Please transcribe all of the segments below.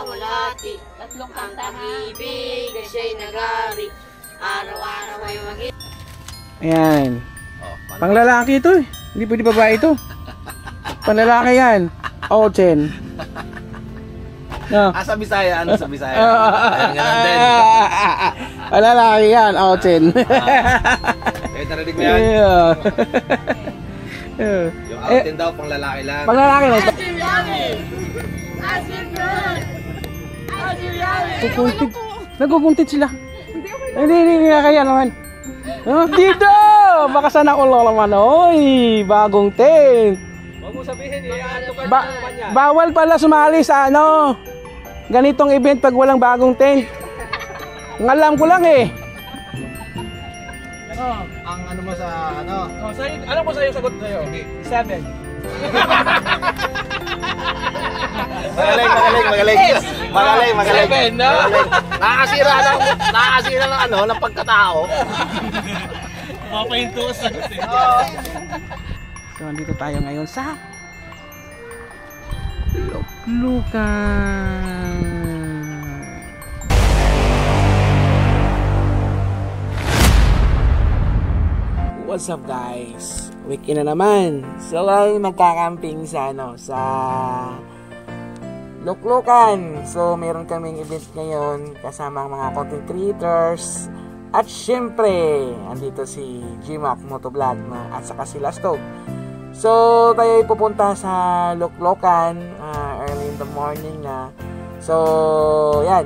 namamulati. Tatlong Ang kanta ha. pag-ibig ay siya'y nagari. Araw-araw ay maging. Ayan. Panglalaki ito eh. Hindi pwede babae ito. Panglalaki yan. Ochen. No. Sa Bisaya, ano sa Bisaya? Ayan, ganun din. Panglalaki yan. Ochen. Kahit narinig mo yan? Yung outin daw, pang lalaki lang. Panglalaki lang. Kukuntit. Nagkukuntit sila. Hindi kaya naman. Dito! Baka sana ulo naman. Oy, bagong tent. Huwag mo sabihin, ano ka naman yan? Bawal pala sumali sa ano. Ganitong event pag walang bagong tent. Ang alam ko lang eh. Ang ano mo sa ano? Ano mo sa'yo sagot sa'yo? 7. Magaling. Seven, no? Nakakasira ng ano, ng pagkatao. Mapahinto sa So, andito tayo ngayon sa Luklukan. What's up guys? Weekend na naman. So ay magkakamping sa ano, sa Luklukan. So meron kaming event ngayon kasama ang mga content creators. At syempre, andito si Gmac Motovlog at saka si Lastog. So tayo ay pupunta sa Luklukan early in the morning na. So yan,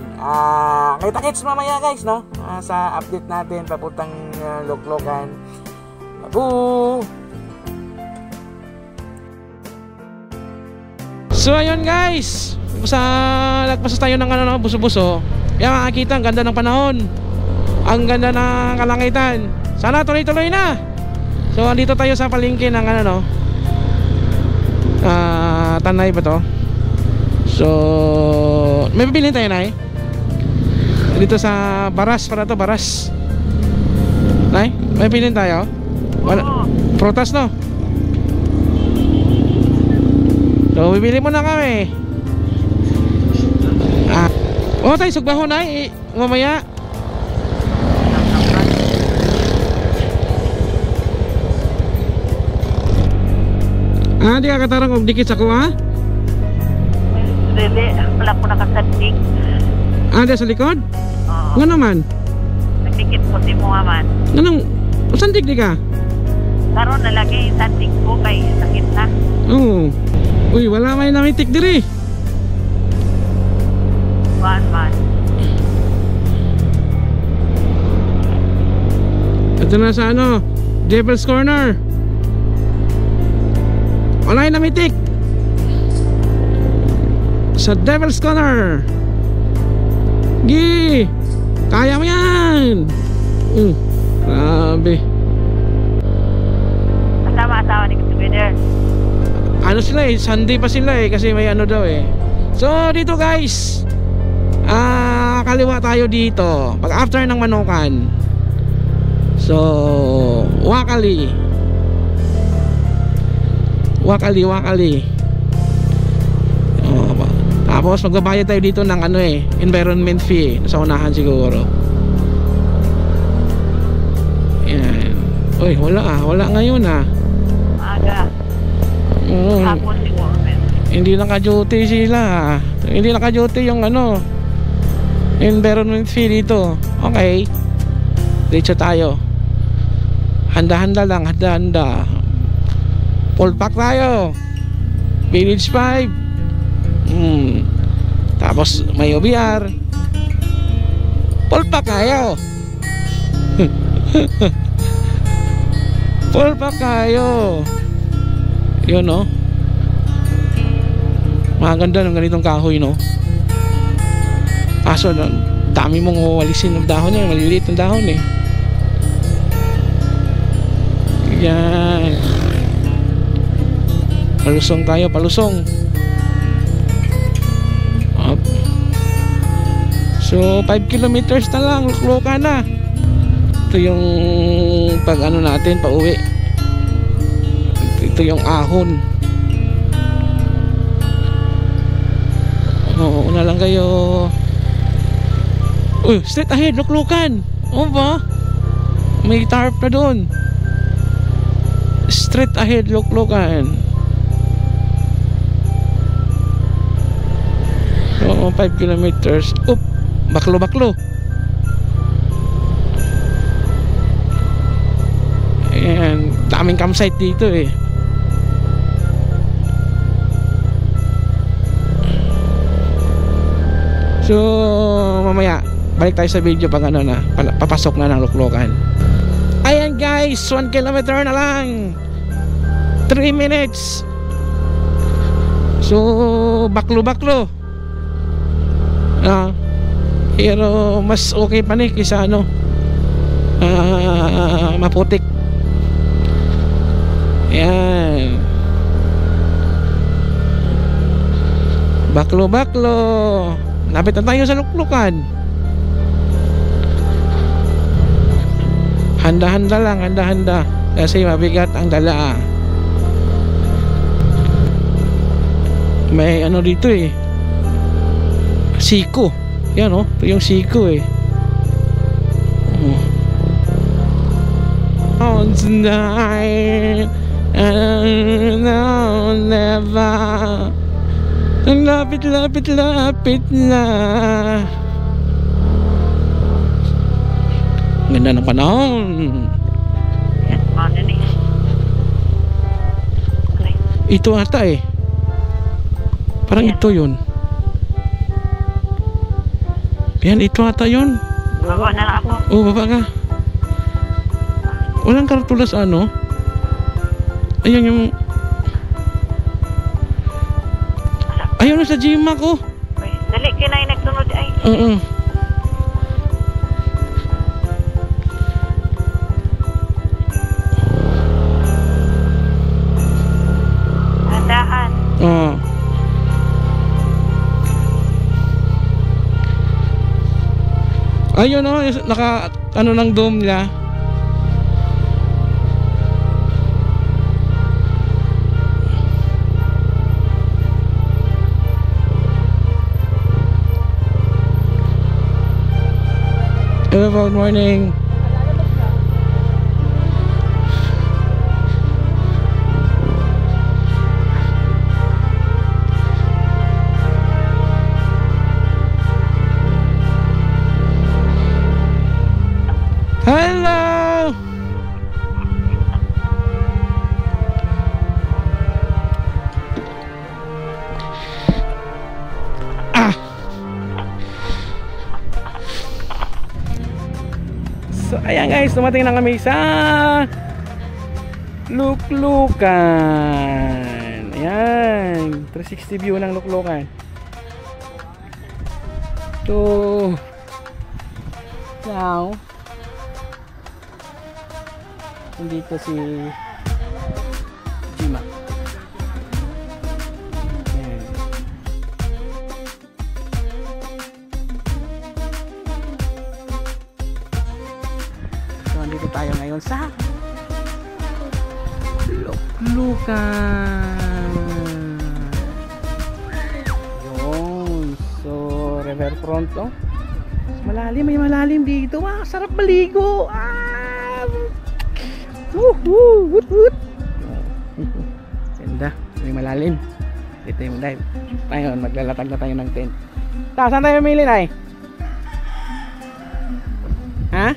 kita-kits mamaya guys, no? Sa update natin papuntang Luklukan. So ayun guys, lagpas tayo ng ano, buso-buso. Yan makikita, ang ganda ng panahon. Ang ganda ng kalangitan. Sana tuloy-tuloy na. So andito tayo sa palengke ng ano, no? Tanay ba to? So may bibilhin tayo na dito sa Baras, para to Baras. Nay, may bibilhin tayo. Wala. Prutas, no? So bibili mo na kami. Tayo sugbaho na mamaya. Di ka katarang og dikit sa kuha? Dili, wala ko nakasandig. Di sa likod? Oo. Nga naman? Nagdikit ko si Muhammad. Nga nang, sandig di ka? Karon na lagi sandig ko kay sakit na. Oo. Uy, wala may namitik diri. Man. Ito na sa ano, Devil's Corner. Wala yung namitik sa Devil's Corner. Gi, kaya mo yan. Grabe. Kasama asawa ni together. Ano sila Sunday pa sila kasi may ano daw So dito guys, kaliwa tayo dito pag after ng Manukan. So Wakali. Tapos magbabayad tayo dito ng ano environment fee sa unahan siguro. Yan. Uy, wala ngayon Aga. Hapon siguro. Hindi naka-duty sila. Hindi naka-duty yung ano, environment fee dito. Okay. Diretso tayo. Handa-handa lang, handa-handa. Full pack tayo. Village 5. Tapos may OBR. Full pack tayo. Full pack tayo. Yun, no? Maganda ng ganitong kahoy, no? Kaso dami mong walisin ng dahon yan. Maliliit ng dahon Yan. Palusong tayo, palusong. Up. So 5 kilometers na lang, Luklukan na. Ito yung pag ano natin, pauwi. Ito yung ahon. Oo, una lang kayo. Uy, straight ahead, luklukan. Oo ba? May tarp na doon. Straight ahead, luklukan. Oo, 5 kilometers. Oop, baklo. Ayan, daming campsite dito eh. So, mamaya balik tayo sa video pag ano na, papasok na ng luklukan. Ayan guys, 1 kilometer na lang. 3 minutes. So, baklo. Pero mas okay pa ni kaysa ano, maputik. Ayan. Baklo. Lapit na tayo sa luklukan. Handa-handa lang, kasi mabigat ang dala. May ano dito eh, siko. Yan oh, ito yung siko eh. On tonight and I'll never. Ang lapit na. Ganda ng panahon. Yes, mountain eh. Okay. Ito ata eh. Parang ito yun. Yan, ito ata yun. Baba na lang ako. Oh, baba ka. Walang kartulas ano. Ayan yung. Ayun sa GMAC oh. Uy, dali kinay nagsunod ay. Oo. Handaan. Oo. Ayun oh, naka ano ng dome nila. Hello, good morning. Hello. So ayan guys, dumating na kami sa luklukan. Ayan, 360 view ng luklukan. So now nandito si GMAC. Ayan. So nandito tayo ngayon sa luklukan. Yun. So riverfront oh. Malalim, may malalim dito. Wow, sarap maligo. Woohoo! Woot! Ganda, may malalim. Dito yung dive. Ngayon, maglalatag na tayo ng tent. Saan tayo mamili na eh? Ha?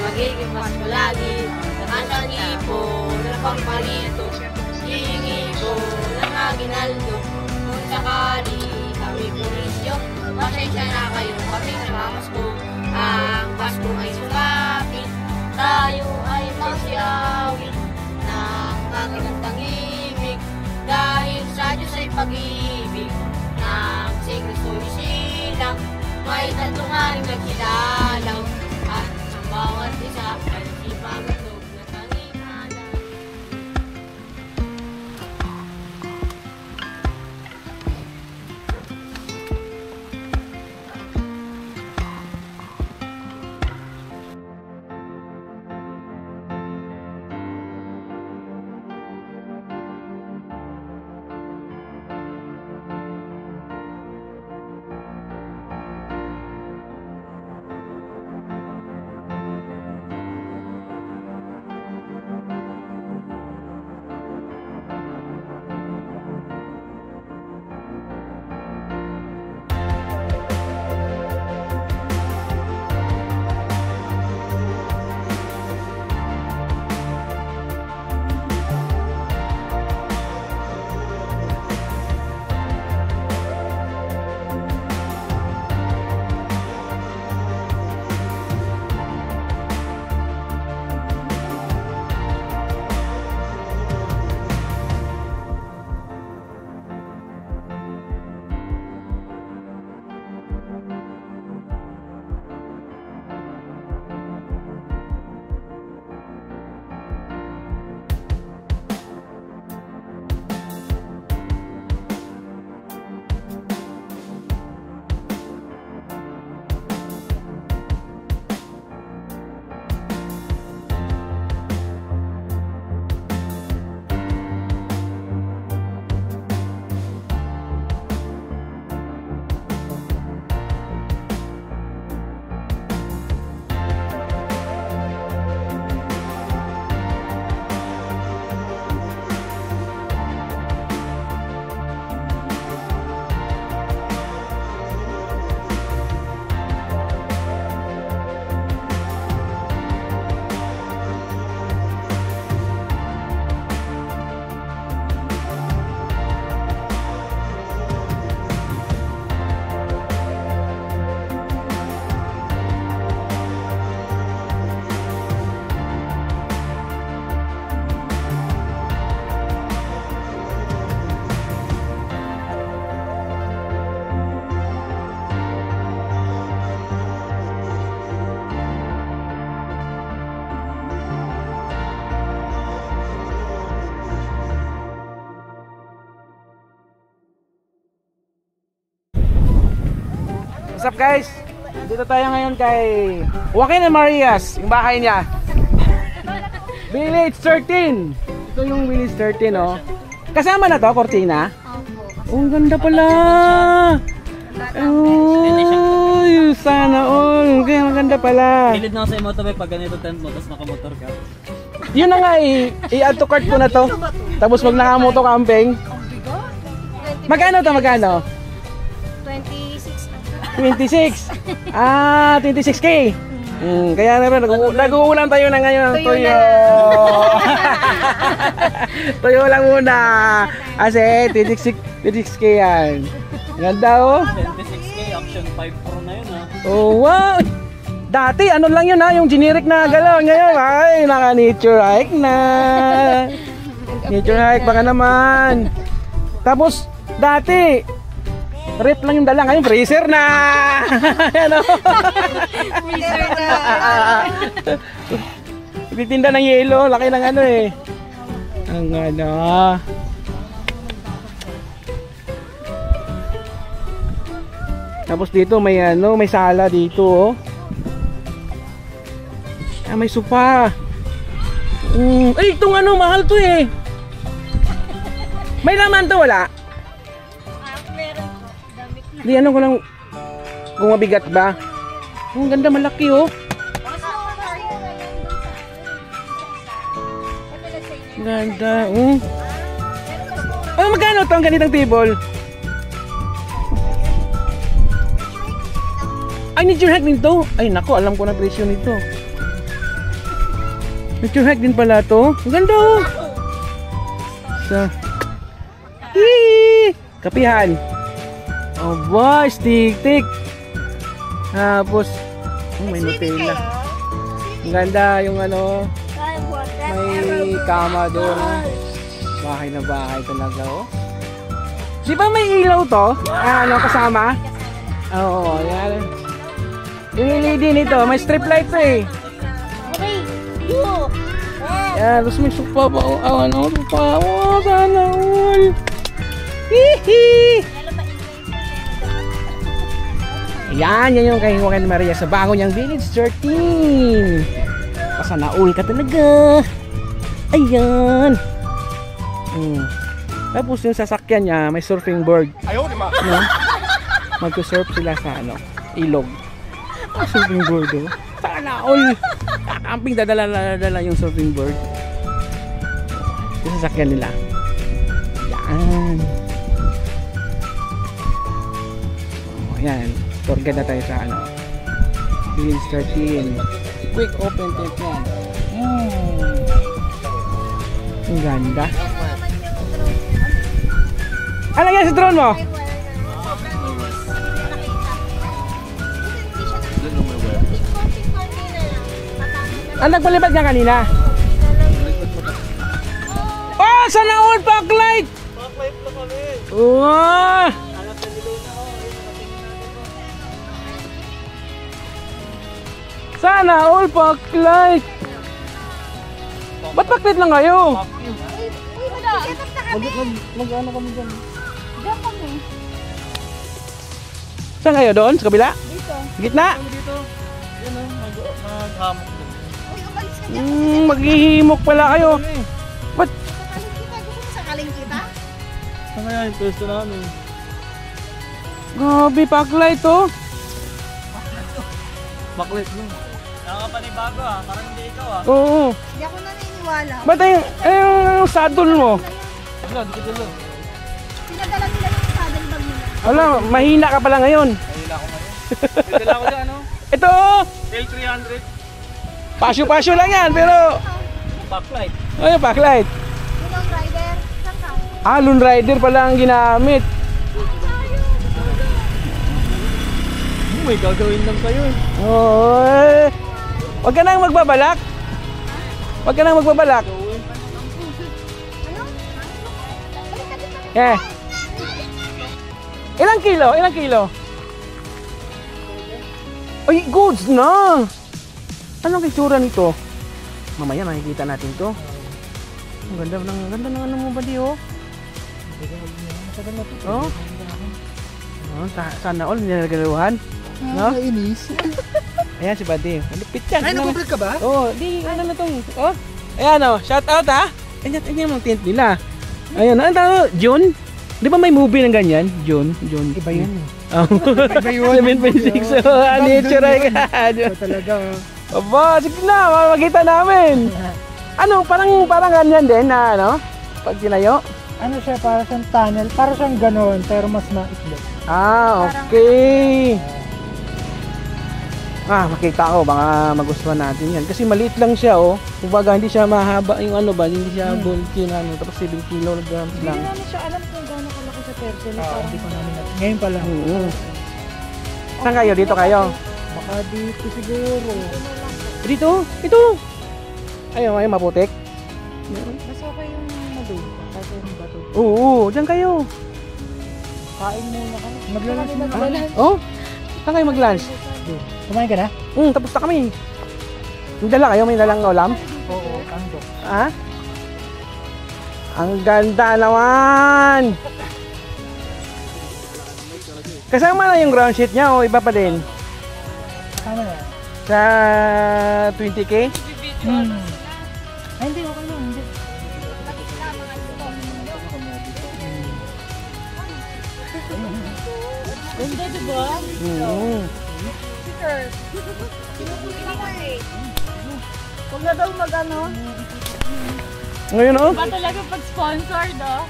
magiging mas malagi. Ang ipo na pagpalito, hihingi ko ng aginaldo. Kung sakali kami pulisyo, pasensya na kayo kami namamasko. Ang Pasko ay sumapit, tayo ay magsiyawin ng kagandang ibig. Dahil sa Diyos ay pag-ibig ng si Kristo'y silang, may tatlungaring nagkilalaw. At sa bawat isa ay si pagandog na tangingala. What's up guys? Dito tayo ngayon kay Joaquin and Marias, yung bahay niya. Village 13. Ito yung Village 13 oh. Kasama na to, Cortina? Oh, ang ganda pala. Oh, sana all. Ang ganda pala. Pilid na ako sa motorbike pag ganito tent mo, tapos nakamotor ka. Yun na nga, i-add to cart ko na to. Tapos wag nakamoto camping. Magkano to, magkano? 26. 26K. Kaya naman nag-uulam tayo na ngayon ng tuyo. Tuyo lang muna. Kasi 26K yan. Ganda oh. 26K, Action 5 Pro na yun ha. Oh wow. Dati ano lang yun ha, yung generic na galaw. Ngayon ay naka-nature hike na. Nature hike baka naman. Tapos dati rep lang yung dala, ngayon freezer na. Ano? Freezer na. Titinda ng yelo, laki ng ano eh. Ang ano. Tapos dito may ano, may sala dito oh. Ah, may sofa. Ay, itong ano, mahal to eh. May laman to, wala? Di ano ko lang kung mabigat ba. Ang ganda, malaki oh. Ganda. Oh, magkano to ang ganitong table? Ay, nature hike nito. Ay, nako, alam ko na presyo nito. Nature hike din pala to. Ang ganda oh. Sa kapihan. Oh boy, stick. Tapos may Nutella. Ang ganda yung ano. May kama doon. Bahay na bahay talaga oh. Di ba may ilaw to? Ano kasama? Oo, yan. Yung LED nito, may strip light to eh. Okay, you. Yan, tapos may supa pa. Ano, supa. Oh, sana all. Hihi! Yan yung kay Juan Maria sa bago niyang Village 13. Sana all ka talaga. Ayan. Tapos yung sasakyan niya, may surfing board. Ayaw, di ba? No? Mag-surf sila sa ano, ilog. Surfing board oh. Sana all. Kakamping dadala yung surfing board. Yung sasakyan nila. Yan. Oh, yan. Tour guide na tayo sa ano. Village 13. Quick open tent yan. Ang ganda. Ano yan sa drone mo? Ang nagpalipad ka kanina? Oh! Sana all backlight! Backlight na kami. Wow! Sana all backlight! Ba't backlight lang kayo? Mag-ano kami dyan? Diyan kami. Saan kayo doon? Sa kabila? Dito. Gitna? Dito. Yun o, maghamok. Uy, umalis ka dyan. Maghihimok pala kayo. Ba't? Sakaling kita. Gusto mo sakaling kita? Saan kaya yung pwesto namin? Grabe, backlight oh. Backlight mo. Nakakapanibago ah, parang hindi ikaw ah. Oo. Hindi ako naniniwala. Ba't yung saddle mo? Wala, di ko dito. Pinadala nila yung saddle bag nila. Wala, mahina ka pala ngayon. Nahila ko ngayon. Pwede ako dyan, ano? Ito oh. L300. Pasyo-pasyo lang yan, pero... Backlight. Ano yung backlight? Yung rider. Saan ka? Lone Rider pala ang ginamit. May gagawin lang kayo eh. Oy. Huwag ka nang magbabalak. Huwag ka nang magbabalak. Eh. Ilang kilo? Ilang kilo? Ay, goods na. Anong itsura nito? Mamaya makikita natin to. Ang ganda ng ano mo ba di oh? Oh? Oh, sana all nilalagaluhan. No? Inis. Ayan si Buddy. Malupit yan. Ay, nag-vlog ka ba? Oo, di ano na tong. Oh. Ayan oh, shout out ha. Ayan yung tent nila. Ayan, ano tawag? June? Di ba may movie ng ganyan? June. Iba yun. Oh. 7.6. Nature ay ka. Talaga. Aba, sige na, makikita namin. Ano, parang ganyan din na ano? Pag tinayo. Ano siya, para siyang tunnel, para siyang gano'n, pero mas maitlog. Okay. Makita ko, baka magustuhan natin yan. Kasi maliit lang siya, oh. Kumbaga, hindi siya mahaba, yung ano ba, hindi siya bulky na, ano. Tapos 7 kilograms lang. Hindi namin siya alam kung gaano kalaki sa person. Hindi ko namin natin. Ngayon pa lang. Saan kayo? Dito kayo? Baka dito siguro. Dito? Ito! Ayun, maputik. Mas okay yung madul. Kasi yung bato. Oo, dyan kayo. Kain muna kami. Maglalunch Oh? Saan kayo mag-lunch? Kumain ka na? Tapos na kami. May dala kayo? May dalang ulam? Oo, kanto. Ha? Ang ganda naman! Kasama na yung ground sheet niya o iba pa din? Ano yan? Sa 20K? Ay, hindi, okay lang. Hindi. Ganda, diba? Sticker. Huwag na daw mag-ano. Ngayon oh? Ba talaga pag-sponsored, oh?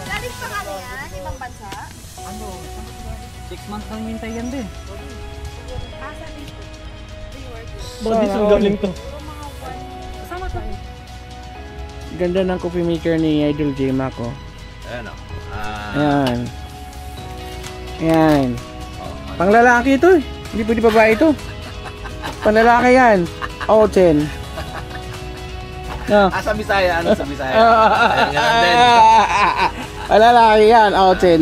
Galing pa kami yan? Ibang bansa? 6 months lang hintay yan din. Badis ang galing to. Ganda ng coffee maker ni Idol J Mac, oh. Ayan o. Ayan. Ayan. Pang lalaki ito eh. Hindi pwede babae ito. Pang lalaki yan. Ochen. No. Sa Bisaya, ano sa Bisaya? Ayan, ganun din. Pang lalaki yan. Ochen.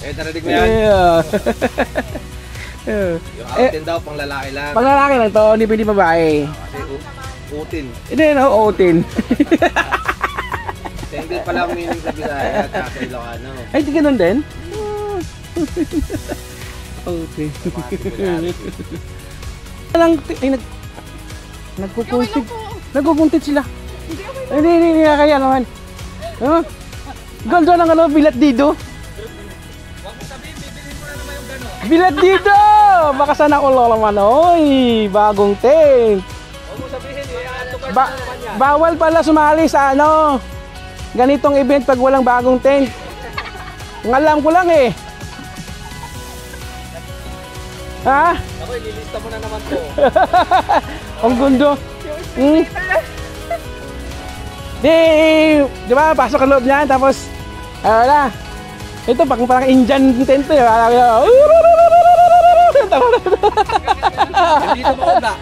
Narinig mo yan? Yung outin daw, pang lalaki lang. Pang lalaki lang to, hindi pwede babae. Kasi utin. Hindi, no, otin. Hindi pala ang meaning sa Bisaya at sa Ilocano. Ay, di ganun din? Otin. Nagkukuntit sila. Hindi kaya naman. Ganda ng bilat dito. Bilat dito! Baka sana all naman. Oy, bagong tent. Bawal pala sumali sa ganitong event pag walang bagong tent. Ngalam ko lang eh. Ha? Ako, ililista mo na naman to. Ang gundo. Di ba, pasok ang loob niyan, tapos, wala. Ito, parang Indian tent eh. Dito mo na.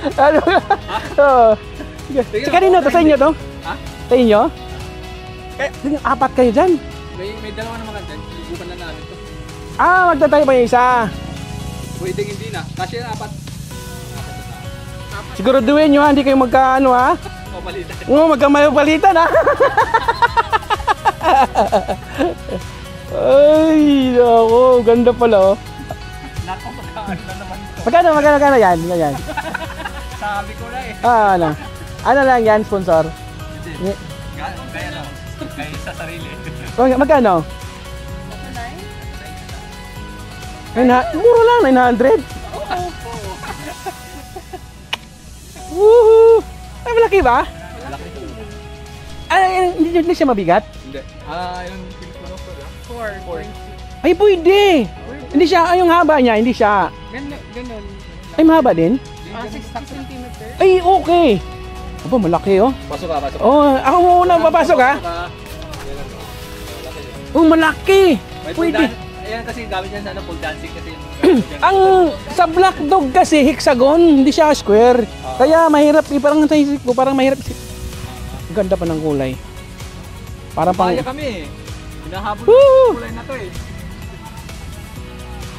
Si kanino to? Sa inyo to? Ha? Sa inyo? Apat kayo dyan. May dalawa naman dyan. Subukan na namin to. Magtatayo pa yung isa. Pwede hindi na. Kasi apat. Siguraduhin nyo ha, hindi kayo magkaano ha. Mapalitan. Magkamayopalitan ha. Ay, ako, ganda pala oh. Nako, magkaan na naman ito. Magkano yan? Ganyan. Sabi ko na eh. Ano? Ano lang yan, sponsor? Hindi. Kaya lang. Kaya sa sarili. Magkano? Mura lang, 900. Woohoo! Ay, malaki ba? Malaki ito. Hindi siya mabigat? Hindi. Yung Filipino ko lang. 4. Ay, pwede! Hindi siya, yung haba niya, hindi siya. Ganun. Ay, mahaba din? 6 cm. Ay, okay! Aba, malaki oh. Pasok ka. Ako muna papasok ha. Malaki! Pwede. Ayan kasi gamit yan sa pole dancing kasi. Ang sa black dog kasi hexagon, hindi siya square. Kaya mahirap, parang naisip ko, parang mahirap. Ganda pa ng kulay. Parang pang... Kaya kami eh. Hinahabol yung kulay na to eh.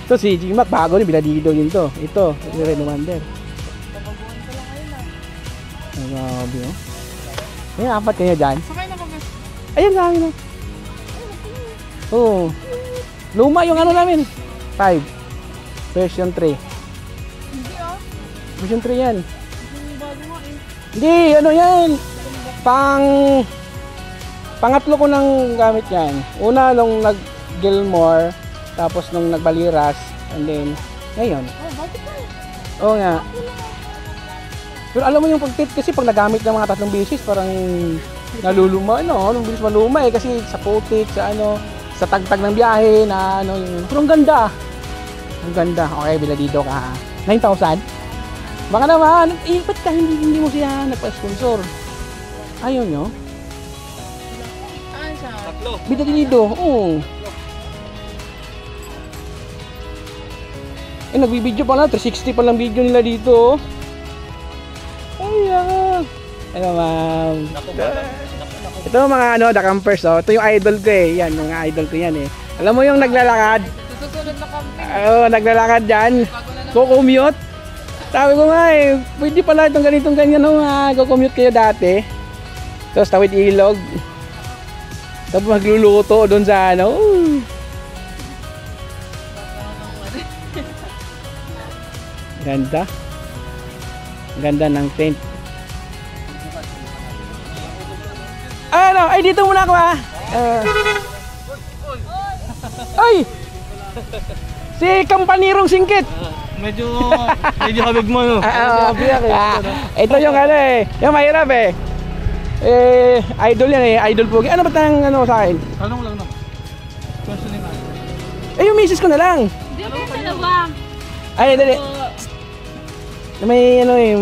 Ito si G-Mac, bago rin, biladido yun to. Ito, Red Wonder. Grabe oh. Ayan, apat kayo dyan. Ayan sa amin oh. Oo. Luma yung namin. 5. Version 3. Version 3 yan. Hindi, yan. Pangatlo ko nang gamit yan. Una nung nag-Gilmore, tapos nung nagbaliras, and then, ngayon. Oo nga. Pero alam mo yung pag-tip kasi pag nagamit ng mga 3 beses, parang naluluma, Anong bilis maluma eh, kasi sa putik, sa tagtag ng biyahe, pero ang ganda. Ang ganda. Okay, biladido ka. 9,000? Baka naman, ba't ka hindi mo siya nagpa-sponsor? Ayaw nyo? Tatlo. Biladido, oo. Nagbibideo pa lang, 360 pa lang video nila dito. Ayan. Ano ma'am? Ito mga the campers oh. Ito yung idol ko eh. Yan, mga idol ko yan eh. Alam mo yung naglalakad? Susunod na camping. Naglalakad dyan. Kukumute. Sabi ko nga eh, pwede pala itong ganitong ganyan kukumute kayo dati. Tapos tawid ilog. Tapos magluluto doon sa Ganda. Ganda ng tent. Ay dito muna ako ha. Ay! Si Kampanirong Singkit. Medyo habig mo no. Ito yung yung mahirap eh. Idol yan eh, idol pogi. Ano ba tayong sa akin? Tanong lang naman. Question and answer. Yung misis ko na lang. Hindi kayo dalawa. Ay, dali. May ano eh,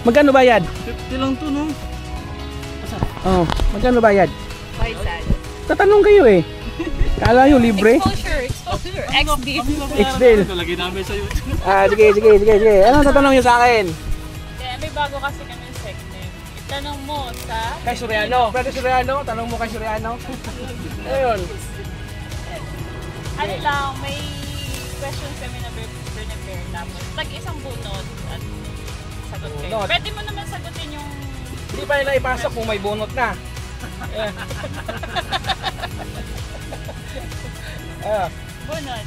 magkano bayad? 50 lang to, no? Oh, magkano bayad? Paisan. Tatanong kayo eh. Kala nyo libre? Exposure. XD. X-Deal. Lagay namin sa YouTube. Sige. Ano tatanong nyo sa akin? Kaya may bago kasi kami segment. Itanong mo sa... Kay Soriano. Pwede Soriano? Tanong mo kay Soriano. Ayun. Ano lang, may questions kami na prepare. Tapos tag-isang bunot at sagot kayo. Bunot. Pwede mo naman sagutin yung... Hindi pa nila ipasok kung may bunot na. Bunot.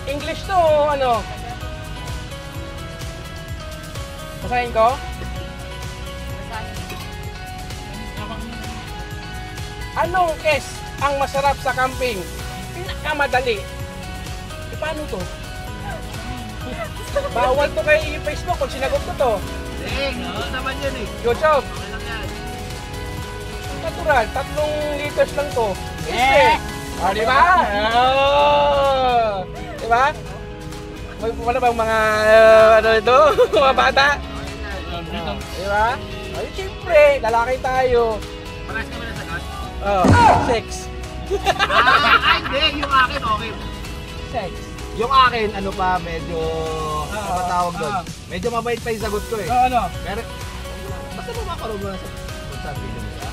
English to ano? Basahin ko? Anong S ang masarap sa camping? Pinakamadali. E paano to? Bawal to kay Facebook kung sinagot ko to. Oo naman yan eh. YouTube. Okay lang yan. Natural, 3 liters lang to. Ah, di ba? Oh, di ba? May wala bang mga ano ito? Mga bata? Di ba? Ay, siyempre, lalaki tayo. Paras kami na sagot? Oh, sex. Hindi, yung akin okay. Sex. Yung akin, ano pa, medyo, ano tawag doon? Medyo mabait pa yung sagot ko eh. Ano? Pero, basta mo makaroon mo na sa sabi mo nila.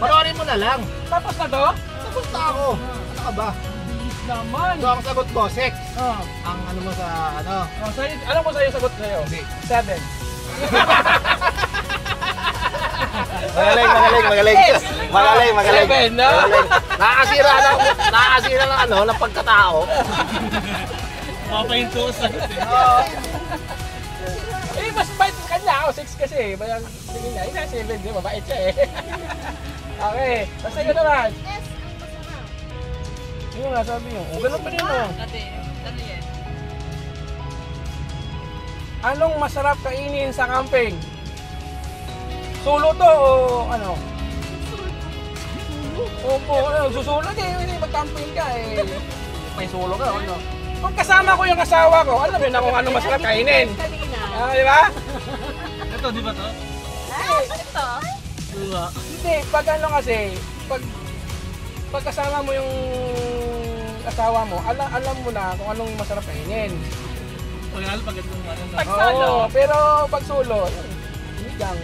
Panoorin mo na lang. Tapos na to? Tapos na ako. Ano ka ba? Bilis naman. So, ang sagot ko, sex. Oh. Ang ano mo sa, ano? Oh, sa'yo, alam mo sa'yo sagot sa'yo? Hindi. 7. Magaling. Magaling. Seven, no? Magaling. Nakakasira ng ano, ng pagkatao. Papahinto ko sagot eh. Eh, mas bait sa kanya ako. 6 kasi eh. Bayang, sige na. Ina, 7. Di ba? Bait siya eh. Okay. Basta yun naman. Yung nga sabi nyo. Oh, ganun pa rin mo. Ate, ano yan? Anong masarap kainin sa camping? Solo to o ano? Opo, susulo eh. Hindi mag-camping ka eh. May solo ka ano? Kung kasama ko yung asawa ko, alam yun na kung anong masarap kainin. Ah, di ba? Ito, di ba to? Ito? Buwa. Hindi, pag ano kasi, pag kasama mo yung asawa mo, alam mo na kung anong masarap kainin. Pag lalo, pag itong ano na. Pag solo. Oo, pero pag solo, sinigang,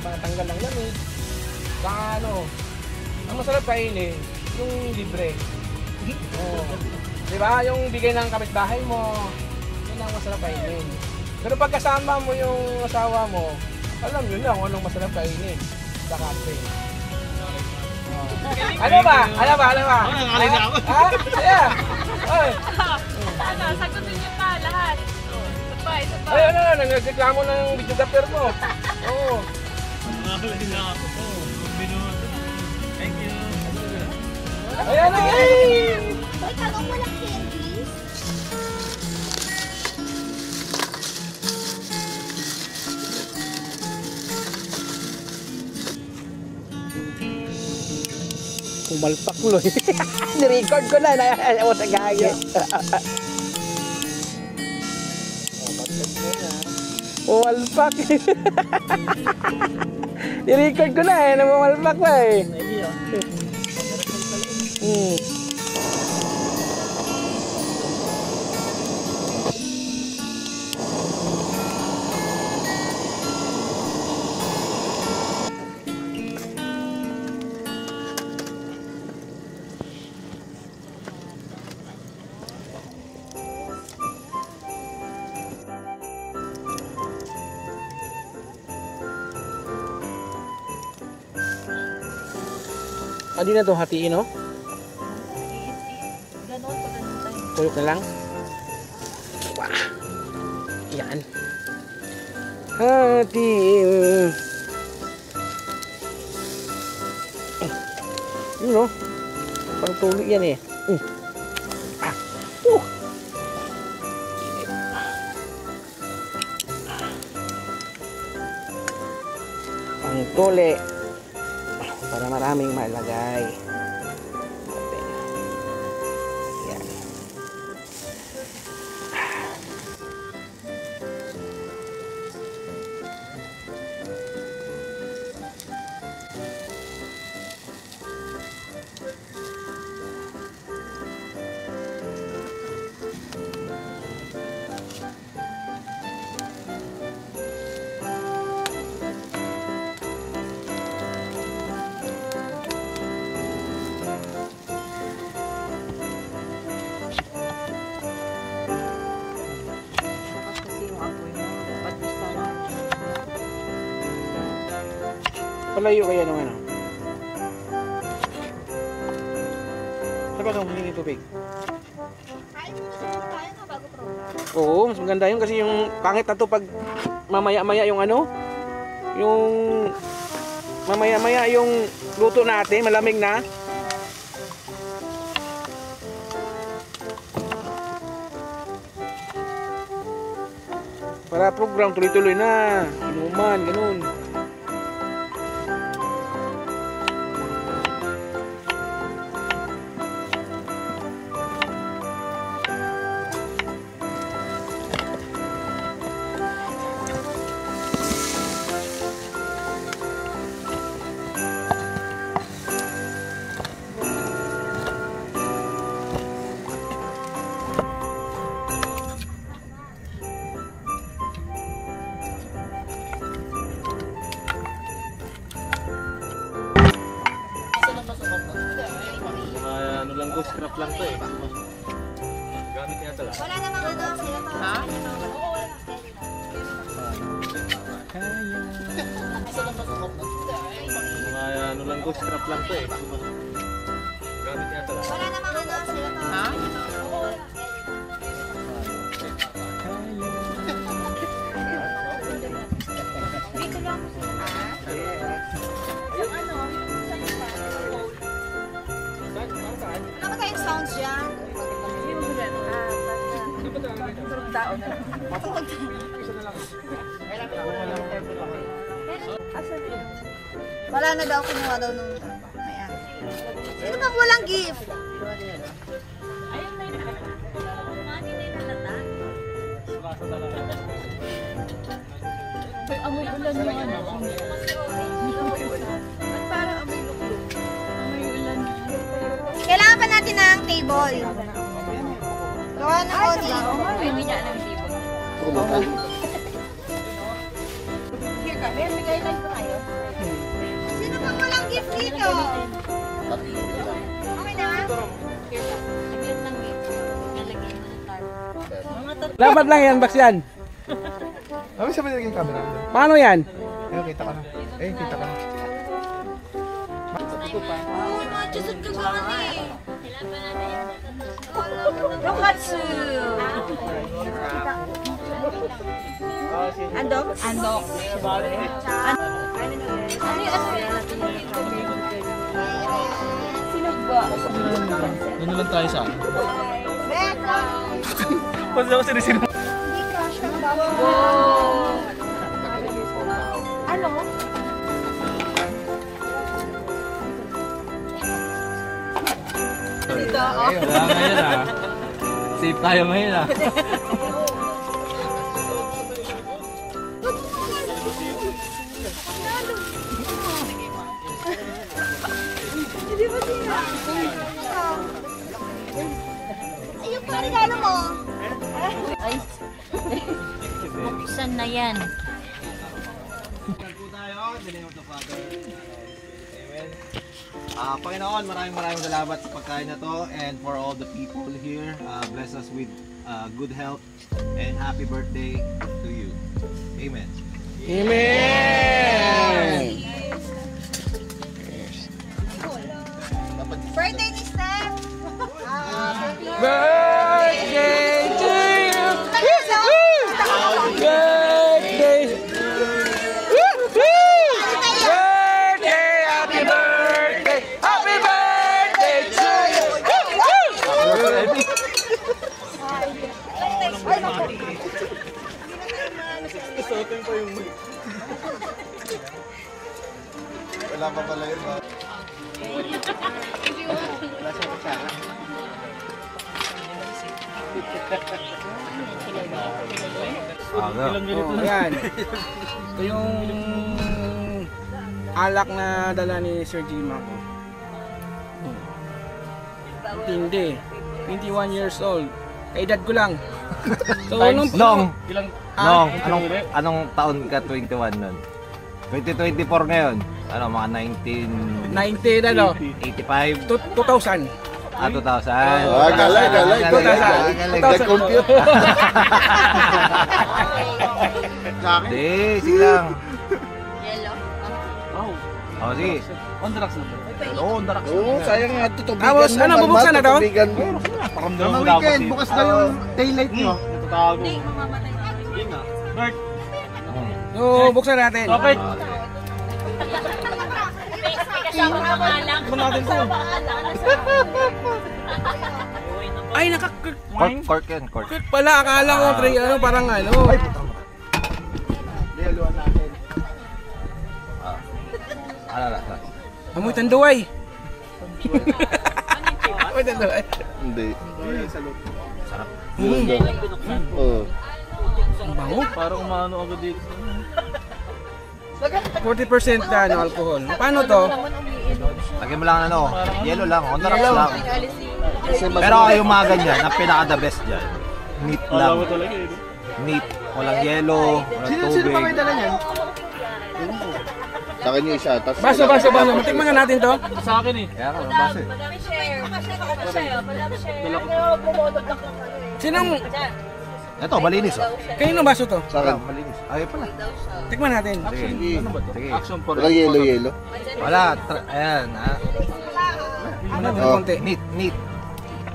matanggal ng lamig. Saka ano, ang masarap kainin, yung libre. Oo. Diba? Yung bigay ng kapitbahay mo, yun ang masarap kainin. Pero pag kasama mo yung asawa mo, alam nyo na kung anong masarap kainin sa camping. Ano ba? Ano ba? Nakakalay na ako. Ha? Yeah. Ay. Ano, sagutin niyo pa lahat. Isa pa. Ay, ano, nagreklamo na yung videographer mo. Oo. Nakakalay na ako. Minuto. Thank you. Ayan na, ay! Hoy, tanong mo lang candies. Pumalpak mo eh. Ni-record ko na. Ayaw sa gagi. Pumalpak. Ni-record ko na eh. Napumalpak na eh. Hindi na to hatiin, no? Ganon pa ganun tayo. Tuyok na lang. Wah. Yan. Hatiin. Yun, no? Parang tuloy yan eh. Ah. Init. Ang tuli. Para maraming malagay. Yan. Palayo kaya nung ano. Saan ba kang humingi tubig? Oo, mas maganda yun kasi yung pangit na to pag mamaya-maya yung ano, yung mamaya-maya yung luto natin, malamig na. Para program tuloy-tuloy na, inuman, ganun. Ano lang to, scrap lang to eh. Gamit niya ito lang. Wala namang ano sila pa. Ha? Ano lang to, scrap lang to eh. Gamit niya ito lang. Wala namang ano sila pa. Ha? Dito lang. Ano ba tayong sounds dyan? Wala na daw, kinuha daw nung may ano. Sino bang walang gift? Amoy ulan yung ano. Parang amoy lukluk. Amoy ulan. Kailangan pa natin ng table. Gawa ng Odi. May niya ng table. Here ka, may bigay lang po kayo. Sino bang walang gift dito? Okay na? Saglit lang gift. Nalagyan mo ng tarp. Dapat lang yan, Bax yan. Ano sabi nila yung camera? Paano yan? Ayun, kita ka na. Kita ka na. Oo, mga Diyos at lugawan eh. Rokatsu! Andok? Andok. Ano yan? Sino ba? Doon na lang tayo sa ano. Becca! Pwede ako sinisino. Hindi crush ng baba. Ano? Dito ako. Wala ngayon ah. Safe tayo ngayon ah. Hindi ba sila? Ay, yung parigalo mo. Ay. Buksan na yan. Panginoon, maraming salamat sa pagkain na to and for all the people here. Bless us with good health and happy birthday to you. Amen. Amen! Birthday ni Steph! Birthday to you! Birthday! Birthday! Happy birthday! Happy birthday to you! Wala pa pala yun. Oh, yan. Ito yung alak na dala ni Sir Jima ko. Hindi. 21 years old. Kaedad ko lang. So, Anong taon ka 21 nun? 2024 ngayon. Ano, mga 90 ano? 1985? 2000. 2000. Galay. 2000. Nag-compute. Hindi, sige lang. Yellow. Oh, Oh, sige. On the rocks na ba? Oo, darak. Oo, sayang nga tutubigan Tapos, mo. ano, bubuksan na to? Tutubigan mo. Paramdam Mga mo dapat weekend, eh. bukas daw yung taillight nyo. Natatago. Yun nga. Bert. So, buksan natin. Okay. Kasama ka malang. Ito natin to. Ay, naka-cork Cork yan, cork. pala. Akala ko, ano, parang ano. Alala. Amoy tanduay. Amoy tanduay. Hindi. Sarap. Oo. Ang bango. Parang umano agad dito. 40% na ano, alcohol. Paano to? Lagyan mo lang ano, yellow lang, on the rocks lang. Kasi mas Pero yung mga ganyan, ang pinaka the best dyan. Neat Wala lang. mo talaga eh. Neat. Walang yellow, walang Sino pa may tubig. dala niyan? sa kanya isa. Tas Baso. Matikman nga natin to. Sa akin eh. Kaya ka, mabasa eh. Sinong, Ito, malinis oh. kanino baso to? Sa akin. Malinis. Ay, pala. Tikman natin. Sige. Sige. Action for Walang yelo. Wala. Ayan, ha. Tikman natin Oh. konti. Neat.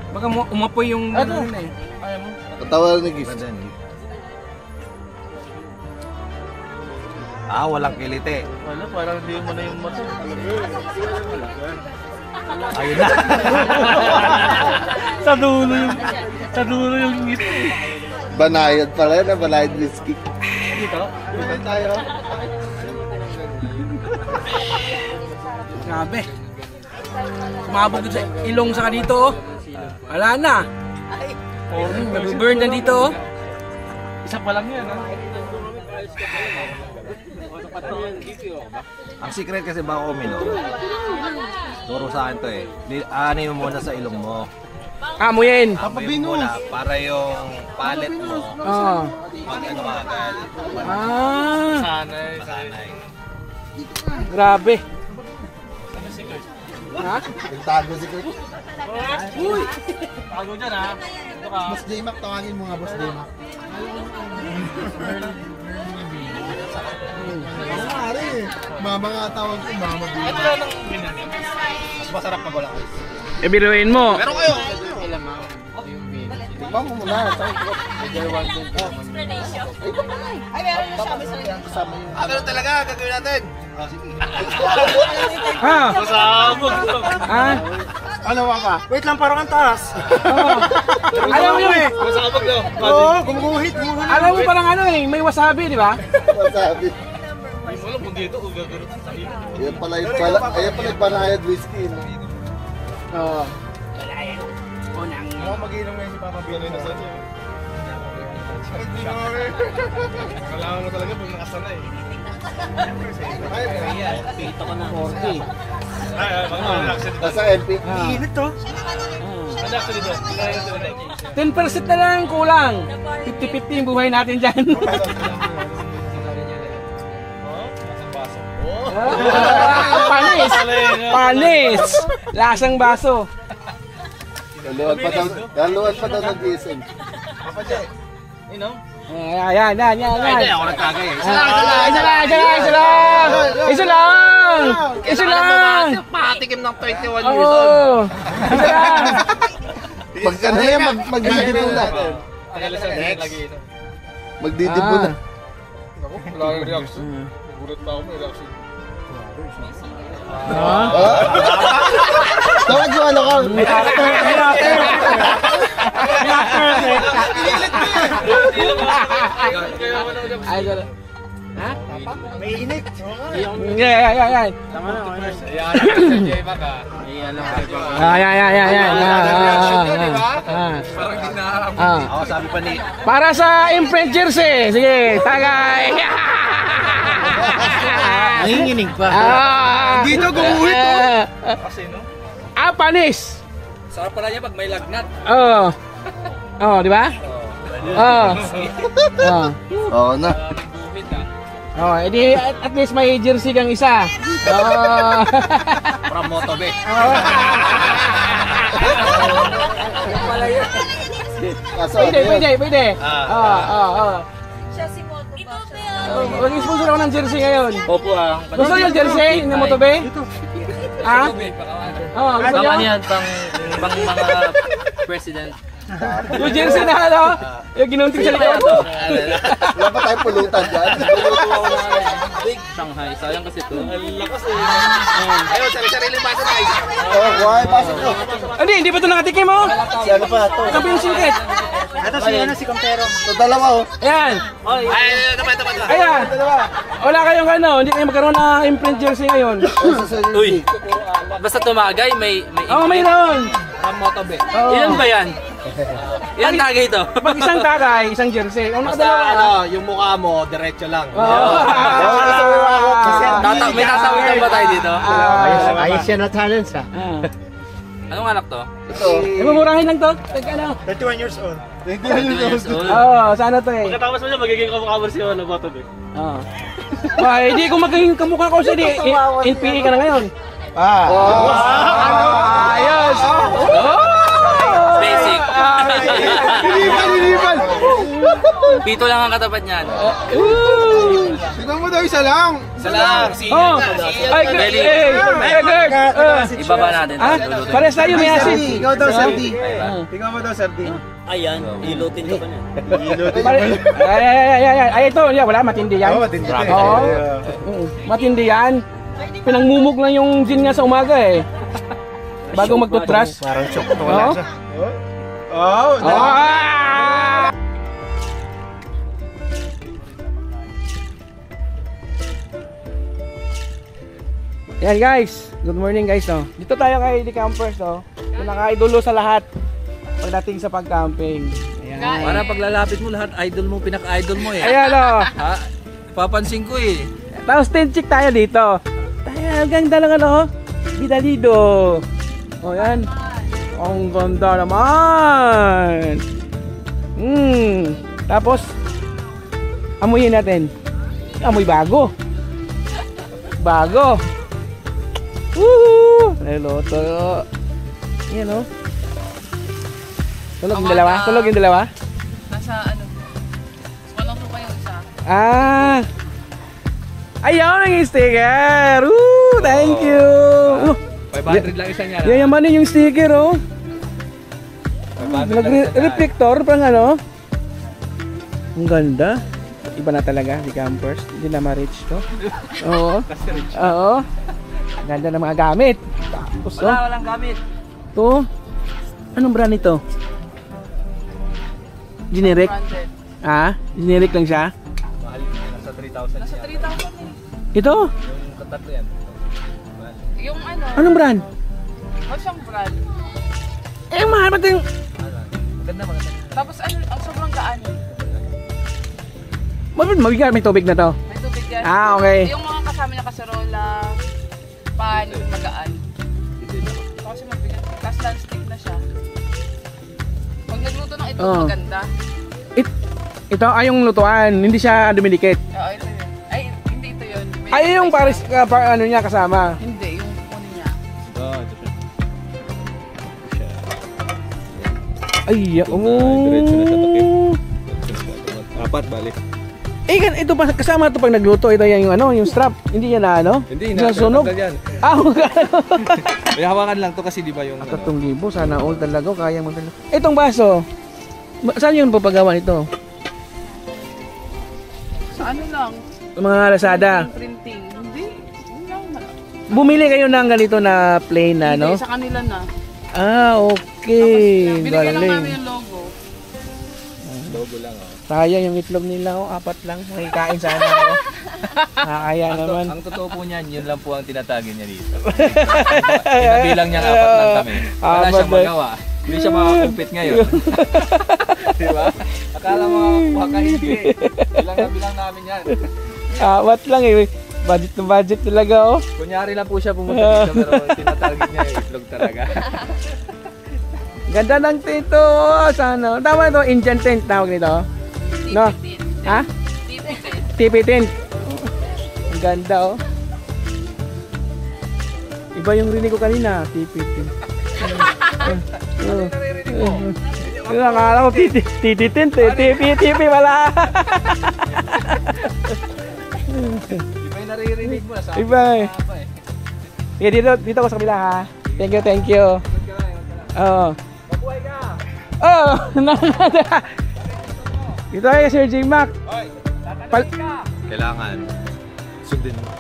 Baka umapoy yung ano na eh. Ayaw mo? Patawa ni Gift. Ganda, neat. Walang kilite. Wala, parang hindi mo na yung mata. Ayun na. Sa dulo yung ngit. Banayad pala na, banayad whiskey. Dito? Tayo tayo. Grabe. Sumabog sa ilong sa dito oh. Wala na. Nabiburn na dito oh. Isa pa lang yan ha. Ang secret kasi bago uminom. Turo sa akin to eh. Aanin mo muna sa ilong mo. Amuyin. Amoy mo muna para yung palate mo. Oo. Mag ano ka agad. Sanay. Sanay. Grabe. Ha? Nagtago si Kurt. Tago dyan ha. Ito ka. Boss J-Mac, tawagin mo nga Boss J-Mac. Mare, mga tawag ko, mga mabili. Ito lang ng winner. Mas masarap pag wala ice. Ibiruin mo. Pero kayo! Tikman mo muna. Ganun talaga, gagawin natin. Sige. Ha? Masabog. Ha? Ano ka? Wait lang, parang ang taas. Alam mo yung Masabog daw. Oo, gumuguhit. alam mo parang ano eh, may wasabi, di ba? Masabi. Hindi mo alam kung dito o gagawin sa iyo. Ayan pala yung banayad whiskey. No? Oo. Ako mag-inom ngayon si Papa Billy na sa niya. Hindi na kailangan mo talaga pag nakasana eh. Pito ka na. 40. Mag-relax dito. Nasa MP. Init to. Relax dito. 10% na lang ang kulang. 50-50 yung buhay natin dyan. Panis! Panis! Lasang baso. Daluan pa daw ng gising. Inom? Ayan. Hindi ako nagkagay eh. Isa lang! Patikim ng 21 years old. Oo! Isa lang! Pagka na yan, magdidibon na. Next. Magdidibon na. Wala yung reaction. Gulat pa ako may reaction. Tawag yung ano ka. Ha? May init. Yan. Tama na. Ayan. J-Mac ha. Yan. Parang di na Ako sabi pa ni... Para sa imprint jersey. Sige, tagay. Nanginginig pa. Dito gumuhit Kasi no? panis. Sarap pala niya pag may lagnat. Oo, di ba? Oo. Oo na. Oh, edi at least may jersey kang isa. Oh. From Motobe. Kaso, Pwede. Ah. Oh. Siya si Moto. Mag-sponsor ako ng jersey ngayon. Opo ah. Gusto yung jersey ng Motobe? Ha? Oo, gusto nyo? Yan, pang mga president. Yung jersey na ano? Yung ginunting sa likod. Wala pa tayong pulutan dyan. Shanghai, sayang kasi ito. Ayun, sarili-sariling baso na isa. Oh, why? Pasok ko. Hindi ba ito nakatikim mo? Si ano pa ito? Ito yung singkit. Si Campero. Ito dalawa oh. Ayan. Ay, tama. Ayan. Wala kayong ano, hindi kayo magkaroon ng imprint jersey ngayon. Uy, basta tumagay, may Oo, mayroon. Motobe. Oo. Ilan ba yan? Ilan tagay ito? Pag isang tagay, isang jersey. Ang Basta nakadalawa. yung mukha mo, diretso lang. May sasawitan ba tayo dito? Ayos siya na talents ha. Anong anak to? Mamurahin lang to. Teka ano. 31 years old. 22 years old. Oo, sana to eh. Pagkatapos mo siya, magiging kamukha si Ono Motobe. Oo. Ay, hindi ko magiging kamukha ko siya. NPA ka na ngayon. Ayos! Basic. Hinipan! Pito lang ang katapat niyan. Tignan mo daw isa lang. Isa lang. Oh! Ay, Greg! Ibaba natin. Pares tayo, may asin. Ikaw daw, Sandy. Tingnan mo daw, Sardi. Ayan, ilutin ka pa niya. Ay, ito. Wala, matindi yan. matindi. Oo. Matindi yan. Pinangmumog lang yung gin nga sa umaga eh. Bago mag-toothbrush. Parang choke to Oo. siya. Yan guys, good morning guys no. Dito tayo kay The Campers no. Pinaka-idolo sa lahat pagdating sa pag-camping. Ayan. Para paglalapit mo lahat, idol mo, pinaka-idol mo eh. Ayan o. Ha? Papansin ko eh. Tapos tent check tayo dito. Tayo hanggang dalang ano, Bidalido. O yan. Ang ganda naman. Tapos amuyin natin. Amoy bago. Bago. Woo! Niloto. Yan o. Tulog yung dalawa? Tulog yung dalawa? Nasa ano? Walang pa yung isa. Ah! Ayaw ng sticker! Woo! Thank you! 500 lang isa niya. Yayamanin yung sticker oh. Nag-reflector pang ano. Ang ganda. Iba na talaga, The Campers. Hindi na ma-reach to. Oo. Oo. Ganda ng mga gamit. Tapos oh. Walang gamit. To. Anong brand ito? Generic? Branded. Ah? Generic lang siya? Nasa 3,000. Nasa 3,000 eh. Ito? Yung katatlo yan. Yung ano, Anong brand? wala siyang brand. Eh, mahal pati yung... Maganda. Tapos ano, ang sobrang gaan. Mabigat, may tubig na to. May tubig yan. Ah, okay. Yung mga kasama na kaserola, pan, magaan. Kasi mabigat. Tapos non-stick na siya. Pag nagluto ng ito, Oh. maganda. Ito ay yung lutuan, hindi siya dumidikit. Oo, ito yun. Ay, hindi ito yun. May Ay yung pares ano niya kasama. Hindi, yung puno niya. Ay, diretso na sa takip. oh. Apat, balik. Ito pa kasama ito pag nagluto, ito yung ano, yung strap. Hindi yan na ano? Hindi, nasunog. yan. Ah, May hawakan lang to kasi di ba yung... 3,000 sana all talaga, kaya mo talaga. Itong baso. Saan yung papagawa nito? Sa ano lang? Yung mga Lazada. Printing. Hindi. Yun lang na. Bumili kayo ng ganito na plain na, no? Hindi, sa kanila na. Ah, okay. Binigyan lang namin Galing. yung logo. Logo lang, oh. Sayang yung itlog nila, oh. 4 lang. Makikain sana ako. Nakakaya naman. Ang totoo po niyan, yun lang po ang tinatagin niya dito. Pinabilang niya 4 lang kami. Wala siyang magawa. Hindi siya makakumpit ngayon. Di ba? Akala makakuha ka hindi. Bilang namin yan. 4 lang eh. Budget to budget talaga, oh. Kunyari lang po siya pumunta dito pero tinatarget niya yung itlog talaga. Ganda ng tent, oh. Sana. Tama ito, Indian tent tawag nito. No? Ha? TV tent. Ang ganda, oh. Iba yung rinig ko kanina, TV tent. Nakakala ko tititin, tipi wala. Iba yung naririnig mo. Iba eh. Sige, dito ko sa kabila ha. Thank you. Oo. Mabuhay ka! Oh! Dito kayo, Sir J-Mac. Kailangan sundin mo.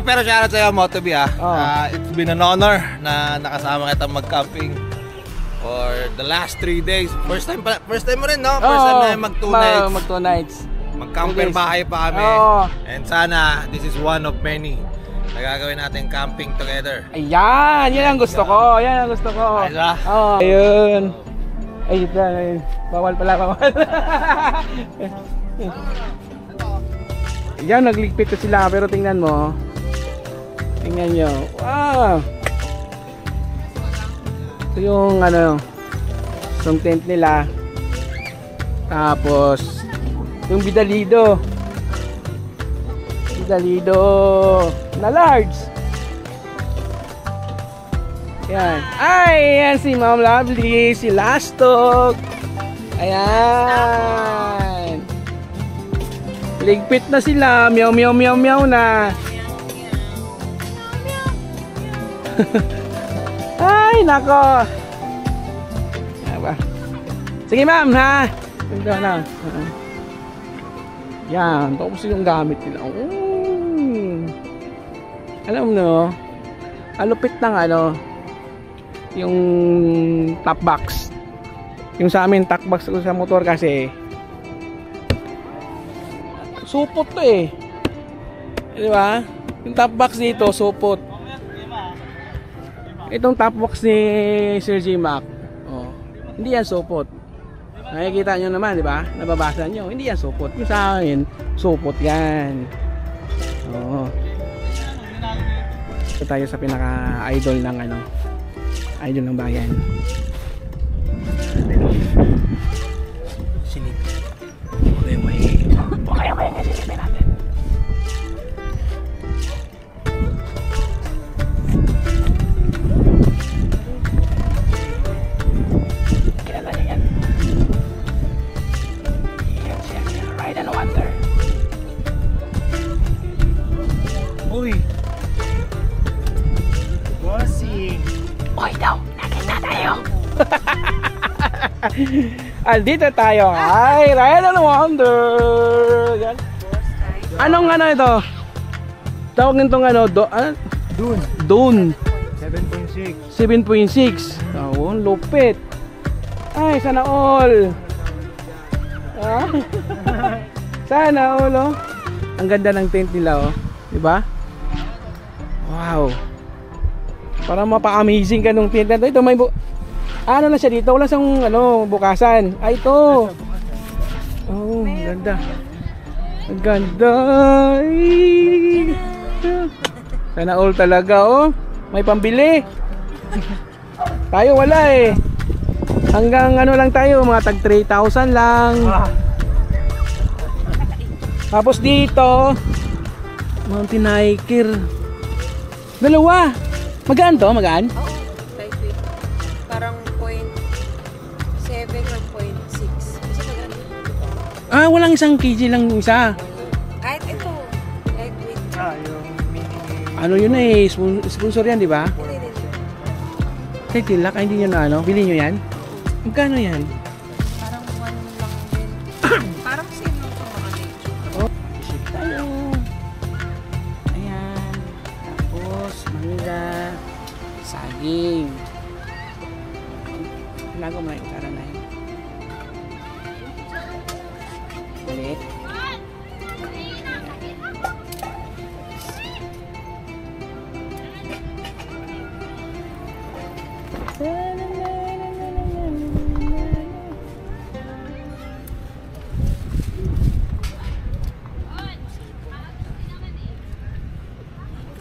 Pero shoutout sa'yo, Motobi it's been an honor na nakasama kita mag-camping for the last 3 days. First time mo rin, no? First time na mag 2 nights. Mag 2 nights. Mag-camper bahay pa kami. And sana, this is one of many na gagawin natin camping together. Ayan! Yan ang gusto ko. Ayos Ayun. Ay, bawal pala. Yan, nagligpit ko sila pero tingnan mo. Tingnan nyo. Wow! Ito yung yung tent nila. Tapos yung bidalido na large. Yan. Ay, yan si Ma'am Lovely, si Lastok. Ayan. Ligpit na sila. Meow na. Ay, nako. Sige, ma'am, ha? Ito na. Yan. Tapos yung gamit nila. Alam mo, alupit ng yung top box. Yung sa amin top box ko sa motor kasi supot to eh. Di ba? Yung top box dito supot. Itong top box ni Sir J-Mac, hindi yan supot. Nakikita nyo naman, di ba? Nababasa nyo, hindi yan supot. Yung sa akin, supot yan. Ito tayo sa pinaka-idol ng idol ng bayan. Sinip. Okay, sinipin natin. Kilala niya yan. Yan siya, Ride and Wonder. Uy! Bossing! Uy daw, nakita tayo! Andito tayo. Ay, Ride and Wonder. Anong ito? Tawag nitong Dune. 7.6. Oh, lupit. Ay, sana all. Sana all, oh. Ang ganda ng tent nila, oh. Diba? Wow. Parang mapa-amazing ka nung tent na ito. May ano na siya dito, wala siyang bukasan. Ay, ito. Oh, ganda. Ang ganda. Ay. Sana all talaga, oh. May pambili. Tayo wala eh. Hanggang lang tayo, mga tag 3,000 lang. Tapos dito, mountain hiker. Dalawa. Magaan to? Magaan? Oo, lightweight. Parang 0.7 or 0.6. Kasi maganda. Walang 1 kg lang isa. Kahit ito, lightweight. Ano yun eh, sponsor yan, di ba? Kay Tilak, hindi nyo na bili nyo yan? Magkano yan? Parang 1 lang din. Parang same lang sa mga nature. Ship tayo. Ayan. Tapos, mangga. Saging. Lago mo na yung tara na yun. Balik.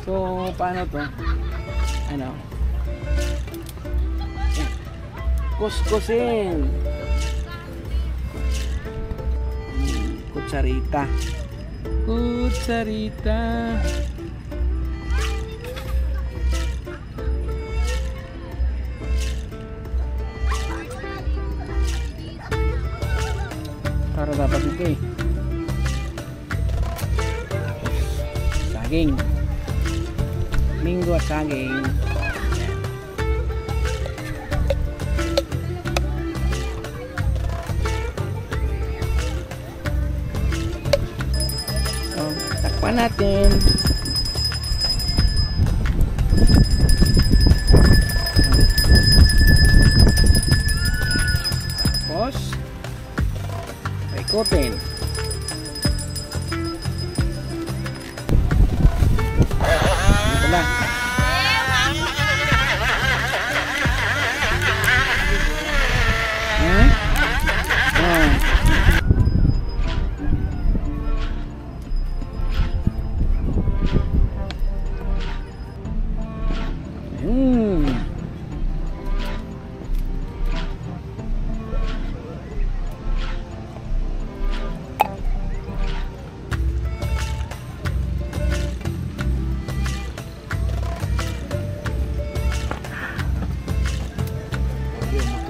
So, paano to? Kuskusin. Kutsarita. para dapat ito eh. Saging. Minggo at saging. So, takpan natin. Tapos paikutin. Ito lang.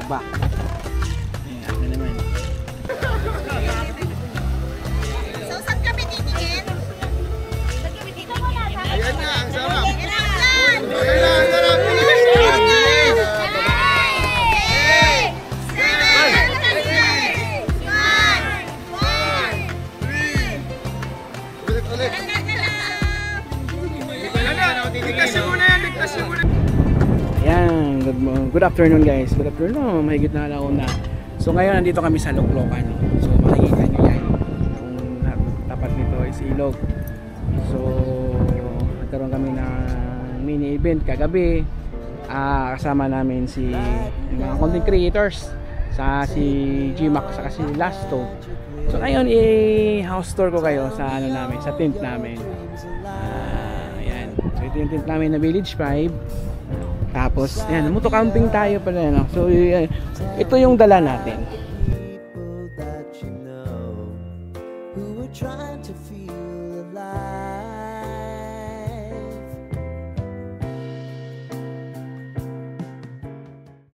Ba? Ayan, ano naman. So, saan kami titingin? Ayan na, ang sarap. Ilan? Ayan na, ang sarap. Ulit, ulit. Ligtasin mo na yan, ligtasin mo na. Ayan, good afternoon guys. Good afternoon, mahigit na alauna. So ngayon nandito kami sa Loklokan. So makikita nyo yan. Kung tapat nito is ilog. So nagkaroon kami ng mini event kagabi. Kasama namin si mga content creators. Si Gmac saka si Lasto. So ngayon i-house tour ko kayo sa ano namin, sa tent namin. Ayan. So ito yung tent namin na Village 5. Tapos, ayan, moto-camping tayo pala, no? So, ito yung dala natin. People that you know who are trying to feel alive.